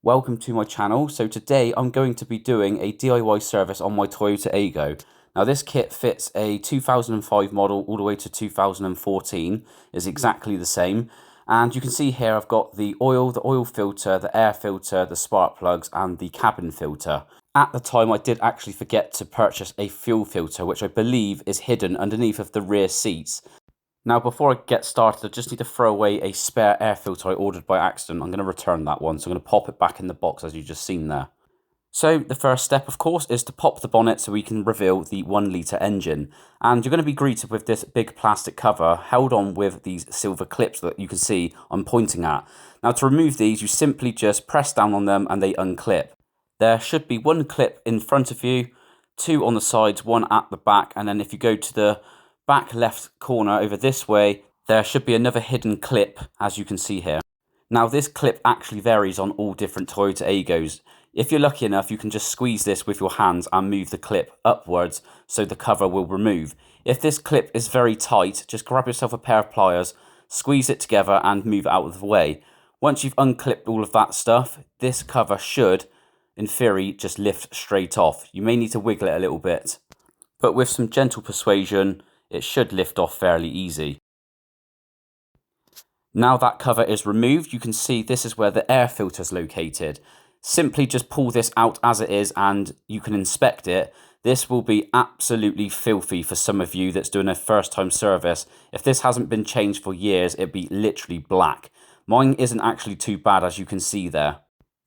Welcome to my channel. So today I'm going to be doing a DIY service on my Toyota Aygo. Now this kit fits a 2005 model all the way to 2014, is exactly the same. And you can see here I've got the oil filter, the air filter, the spark plugs and the cabin filter. At the time I did actually forget to purchase a fuel filter, which I believe is hidden underneath of the rear seats. Now, before I get started, I just need to throw away a spare air filter I ordered by accident. I'm going to return that one, so I'm going to pop it back in the box as you've just seen there. So the first step, of course, is to pop the bonnet so we can reveal the 1 litre engine. And you're going to be greeted with this big plastic cover held on with these silver clips that you can see I'm pointing at. Now, to remove these, you simply just press down on them and they unclip. There should be one clip in front of you, two on the sides, one at the back, and then if you go to the back left corner over this way, there should be another hidden clip, as you can see here. Now this clip actually varies on all different Toyota Aygos. If you're lucky enough, you can just squeeze this with your hands and move the clip upwards so the cover will remove. If this clip is very tight, just grab yourself a pair of pliers, squeeze it together and move it out of the way. Once you've unclipped all of that stuff, this cover should, in theory, just lift straight off. You may need to wiggle it a little bit, but with some gentle persuasion, it should lift off fairly easy. Now that cover is removed, you can see this is where the air filter is located. Simply just pull this out as it is and you can inspect it. This will be absolutely filthy for some of you that's doing a first time service. If this hasn't been changed for years, it'd be literally black. Mine isn't actually too bad, as you can see there.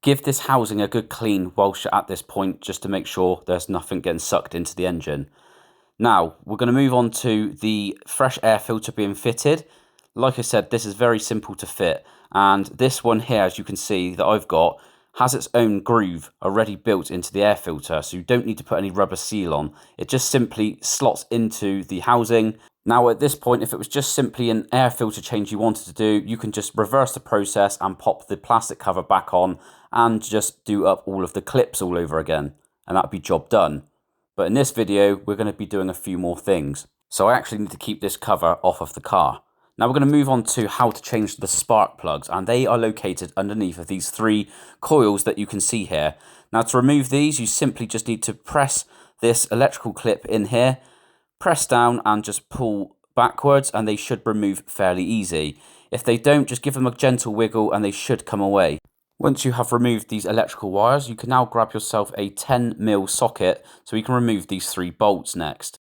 Give this housing a good clean whilst you're at this point, just to make sure there's nothing getting sucked into the engine. Now, we're going to move on to the fresh air filter being fitted. Like I said, this is very simple to fit. And this one here, as you can see, that I've got, has its own groove already built into the air filter. So you don't need to put any rubber seal on. It just simply slots into the housing. Now, at this point, if it was just simply an air filter change you wanted to do, you can just reverse the process and pop the plastic cover back on and just do up all of the clips all over again. And that'd be job done. But in this video, we're going to be doing a few more things. So I actually need to keep this cover off of the car. Now we're going to move on to how to change the spark plugs, and they are located underneath of these 3 coils that you can see here. Now to remove these, you simply just need to press this electrical clip in here, press down and just pull backwards, and they should remove fairly easy. If they don't, just give them a gentle wiggle and they should come away. Once you have removed these electrical wires, you can now grab yourself a 10mm socket so you can remove these 3 bolts next.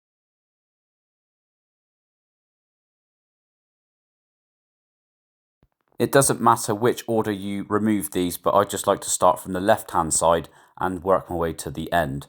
It doesn't matter which order you remove these, but I just like to start from the left hand side and work my way to the end.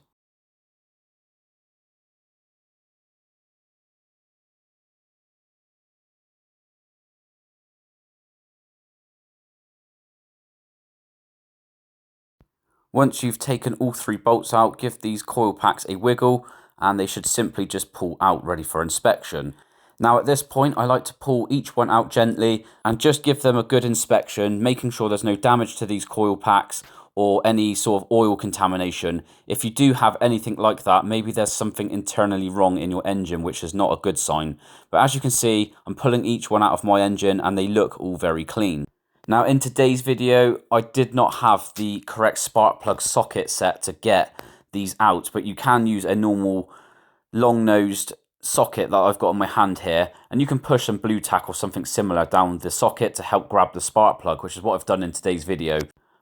Once you've taken all 3 bolts out, give these coil packs a wiggle and they should simply just pull out ready for inspection. Now at this point I like to pull each one out gently and just give them a good inspection, making sure there's no damage to these coil packs or any sort of oil contamination. If you do have anything like that, maybe there's something internally wrong in your engine, which is not a good sign. But as you can see, I'm pulling each one out of my engine and they look all very clean. Now in today's video, I did not have the correct spark plug socket set to get these out, but you can use a normal long-nosed socket that I've got on my hand here, and you can push some blue tack or something similar down the socket to help grab the spark plug, which is what I've done in today's video.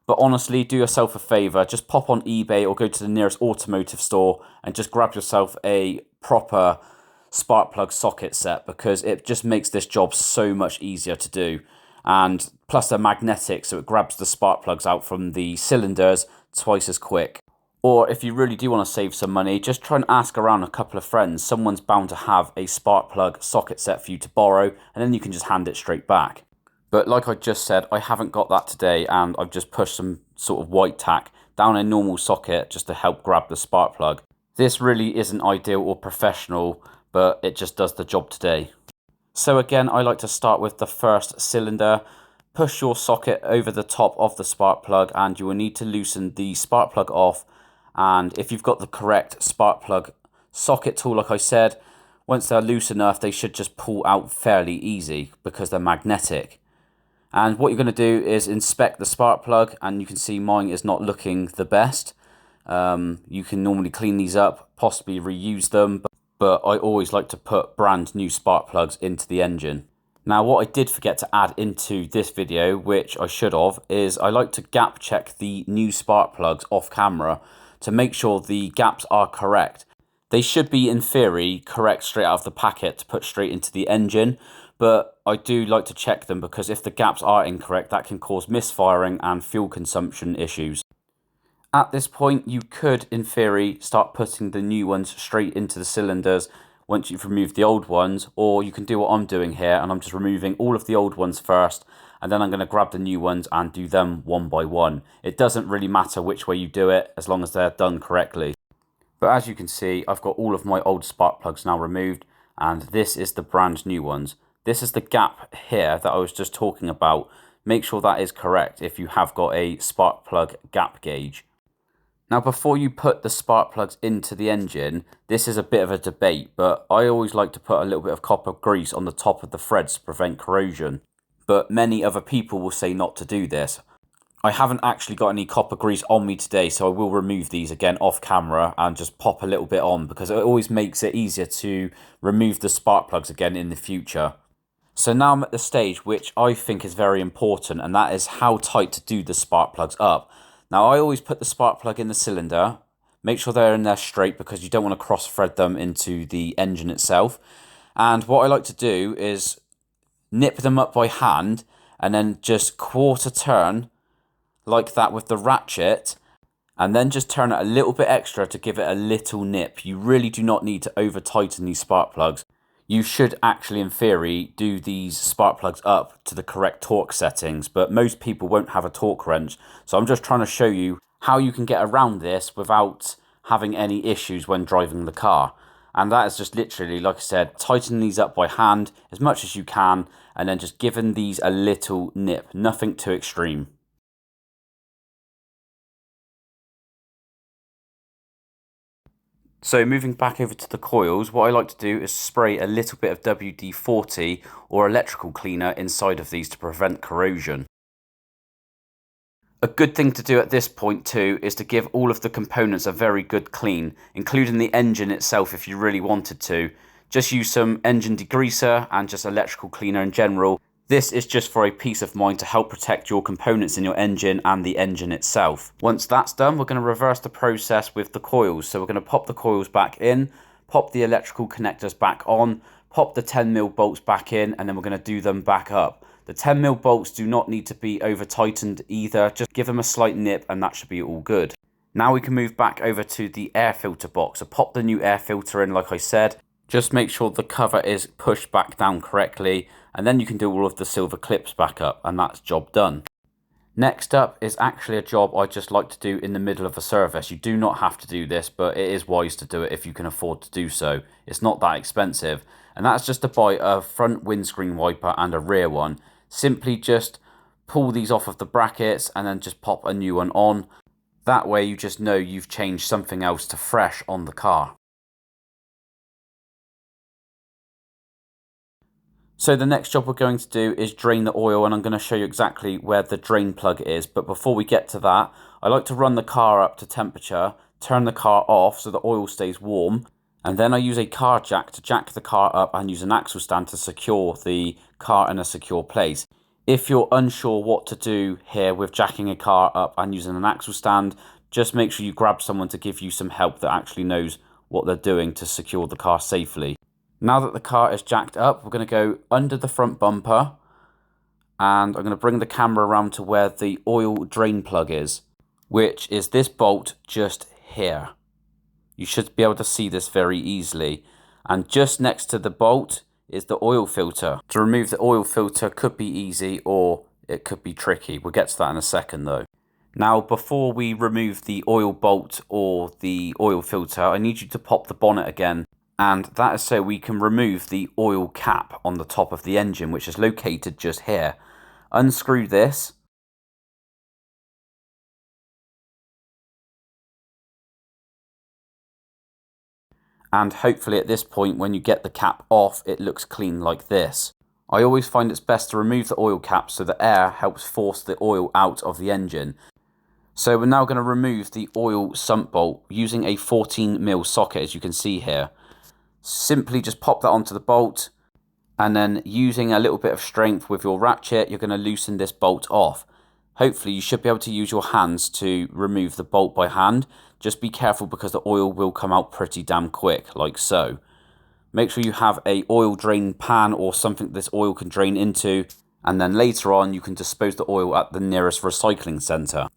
But honestly, do yourself a favour, just pop on eBay or go to the nearest automotive store and just grab yourself a proper spark plug socket set, because it just makes this job so much easier to do. And plus they're magnetic, so it grabs the spark plugs out from the cylinders twice as quick. Or if you really do want to save some money, just try and ask around a couple of friends. Someone's bound to have a spark plug socket set for you to borrow, and then you can just hand it straight back. But like I just said, I haven't got that today, and I've just pushed some sort of white tack down a normal socket just to help grab the spark plug. This really isn't ideal or professional, but it just does the job today. So again, I like to start with the first cylinder. Push your socket over the top of the spark plug and you will need to loosen the spark plug off. And if you've got the correct spark plug socket tool, like I said, once they're loose enough, they should just pull out fairly easy because they're magnetic. And what you're going to do is inspect the spark plug, and you can see mine is not looking the best. You can normally clean these up, possibly reuse them, but I always like to put brand new spark plugs into the engine. Now, what I did forget to add into this video, which I should have, is I like to gap check the new spark plugs off camera to make sure the gaps are correct. They should be, in theory, correct straight out of the packet to put straight into the engine, but I do like to check them because if the gaps are incorrect, that can cause misfiring and fuel consumption issues. At this point, you could, in theory, start putting the new ones straight into the cylinders once you've removed the old ones, or you can do what I'm doing here, and I'm just removing all of the old ones first, and then I'm going to grab the new ones and do them one by one. It doesn't really matter which way you do it, as long as they're done correctly. But as you can see, I've got all of my old spark plugs now removed, and this is the brand new ones. This is the gap here that I was just talking about. Make sure that is correct if you have got a spark plug gap gauge. Now, before you put the spark plugs into the engine, this is a bit of a debate, but I always like to put a little bit of copper grease on the top of the threads to prevent corrosion. But many other people will say not to do this. I haven't actually got any copper grease on me today, so I will remove these again off camera and just pop a little bit on, because it always makes it easier to remove the spark plugs again in the future. So now I'm at the stage which I think is very important, and that is how tight to do the spark plugs up. Now, I always put the spark plug in the cylinder, make sure they're in there straight because you don't want to cross thread them into the engine itself. And what I like to do is nip them up by hand and then just quarter turn like that with the ratchet, and then just turn it a little bit extra to give it a little nip. You really do not need to over tighten these spark plugs. You should actually, in theory, do these spark plugs up to the correct torque settings, but most people won't have a torque wrench. So I'm just trying to show you how you can get around this without having any issues when driving the car. And that is just literally, like I said, tighten these up by hand as much as you can, and then just giving these a little nip, nothing too extreme. So moving back over to the coils, what I like to do is spray a little bit of WD-40 or electrical cleaner inside of these to prevent corrosion. A good thing to do at this point too is to give all of the components a very good clean, including the engine itself if you really wanted to. Just use some engine degreaser and just electrical cleaner in general. This is just for a peace of mind to help protect your components in your engine and the engine itself. Once that's done, we're going to reverse the process with the coils. So we're going to pop the coils back in, pop the electrical connectors back on, pop the 10mm bolts back in, and then we're going to do them back up. The 10mm bolts do not need to be over tightened either, just give them a slight nip and that should be all good. Now we can move back over to the air filter box. So pop the new air filter in like I said. Just make sure the cover is pushed back down correctly, and then you can do all of the silver clips back up, and that's job done. Next up is actually a job I just like to do in the middle of a service. You do not have to do this, but it is wise to do it if you can afford to do so. It's not that expensive, and that's just to buy a front windscreen wiper and a rear one. Simply just pull these off of the brackets and then just pop a new one on. That way you just know you've changed something else to fresh on the car. So the next job we're going to do is drain the oil, and I'm going to show you exactly where the drain plug is. But before we get to that, I like to run the car up to temperature, turn the car off so the oil stays warm, and then I use a car jack to jack the car up and use an axle stand to secure the car in a secure place. If you're unsure what to do here with jacking a car up and using an axle stand, just make sure you grab someone to give you some help that actually knows what they're doing to secure the car safely. Now that the car is jacked up, we're going to go under the front bumper, and I'm going to bring the camera around to where the oil drain plug is, which is this bolt just here. You should be able to see this very easily. And just next to the bolt is the oil filter. To remove the oil filter could be easy or it could be tricky. We'll get to that in a second though. Now, before we remove the oil bolt or the oil filter, I need you to pop the bonnet again. And that is so we can remove the oil cap on the top of the engine, which is located just here. Unscrew this. And hopefully at this point, when you get the cap off, it looks clean like this. I always find it's best to remove the oil cap so the air helps force the oil out of the engine. So we're now going to remove the oil sump bolt using a 14mm socket, as you can see here. Simply just pop that onto the bolt, and then using a little bit of strength with your ratchet, you're going to loosen this bolt off. Hopefully you should be able to use your hands to remove the bolt by hand. Just be careful because the oil will come out pretty damn quick, like so. Make sure you have a oil drain pan or something this oil can drain into, and then later on you can dispose the oil at the nearest recycling centre.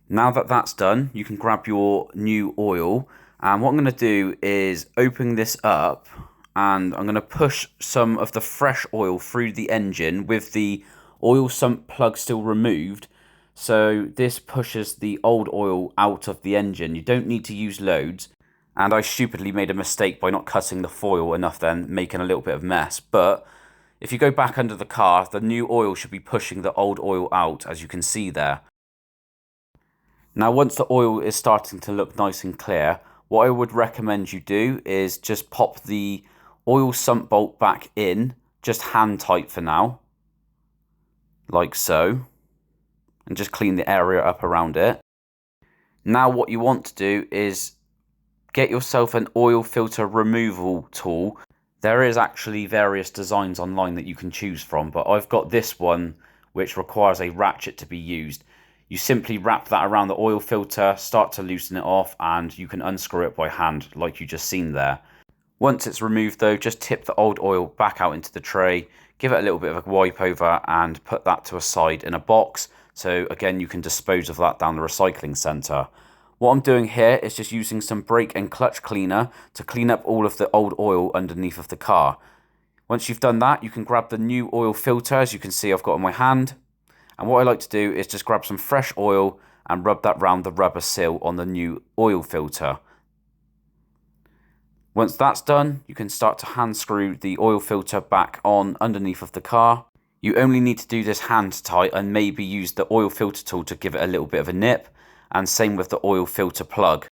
Now that that's done, you can grab your new oil, and what I'm going to do is open this up, and I'm going to push some of the fresh oil through the engine with the oil sump plug still removed. So this pushes the old oil out of the engine. You don't need to use loads, and I stupidly made a mistake by not cutting the foil enough then, making a little bit of mess. But if you go back under the car, the new oil should be pushing the old oil out, as you can see there. Now once the oil is starting to look nice and clear, what I would recommend you do is just pop the oil sump bolt back in, just hand tight for now, like so, and just clean the area up around it. Now what you want to do is get yourself an oil filter removal tool. There is actually various designs online that you can choose from, but I've got this one which requires a ratchet to be used. You simply wrap that around the oil filter, start to loosen it off, and you can unscrew it by hand like you just seen there. Once it's removed though, just tip the old oil back out into the tray, give it a little bit of a wipe over, and put that to a side in a box. So again, you can dispose of that down the recycling centre. What I'm doing here is just using some brake and clutch cleaner to clean up all of the old oil underneath of the car. Once you've done that, you can grab the new oil filter, as you can see I've got in my hand. And what I like to do is just grab some fresh oil and rub that round the rubber seal on the new oil filter. Once that's done, you can start to hand screw the oil filter back on underneath of the car. You only need to do this hand tight and maybe use the oil filter tool to give it a little bit of a nip, and same with the oil filter plug.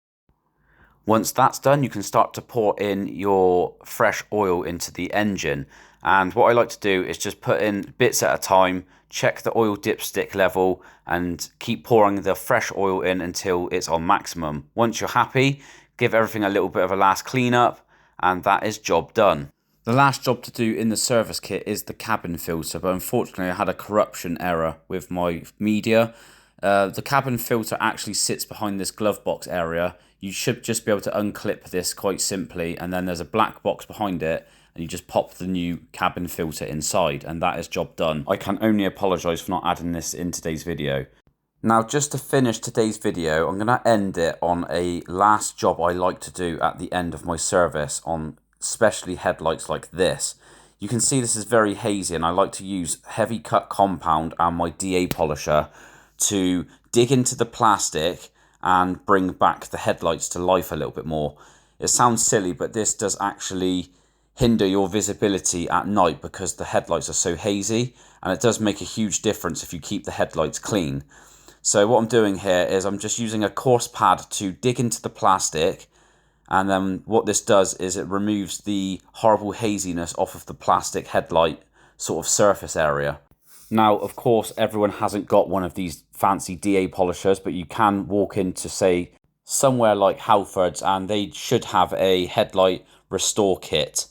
Once that's done, you can start to pour in your fresh oil into the engine. And what I like to do is just put in bits at a time, check the oil dipstick level, and keep pouring the fresh oil in until it's on maximum. Once you're happy, give everything a little bit of a last clean up, and that is job done. The last job to do in the service kit is the cabin filter, but unfortunately I had a corruption error with my media. The cabin filter actually sits behind this glove box area. You should just be able to unclip this quite simply, and then there's a black box behind it, and you just pop the new cabin filter inside, and that is job done. I can only apologise for not adding this in today's video. Now just to finish today's video, I'm going to end it on a last job I like to do at the end of my service on especially headlights like this. You can see this is very hazy, and I like to use heavy cut compound and my DA polisher to dig into the plastic and bring back the headlights to life a little bit more. It sounds silly, but this does actually hinder your visibility at night because the headlights are so hazy, and it does make a huge difference if you keep the headlights clean. So what I'm doing here is I'm just using a coarse pad to dig into the plastic, and then what this does is it removes the horrible haziness off of the plastic headlight sort of surface area. Now, of course, everyone hasn't got one of these fancy DA polishers, but you can walk into, say, somewhere like Halfords, and they should have a headlight restore kit.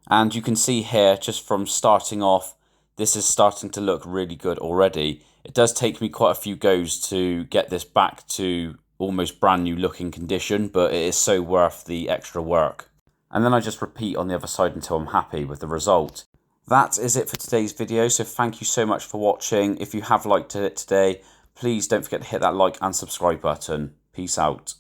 And you can see here, just from starting off, this is starting to look really good already. It does take me quite a few goes to get this back to almost brand new looking condition, but it is so worth the extra work. And then I just repeat on the other side until I'm happy with the result. That is it for today's video, so thank you so much for watching. If you have liked it today, please don't forget to hit that like and subscribe button. Peace out.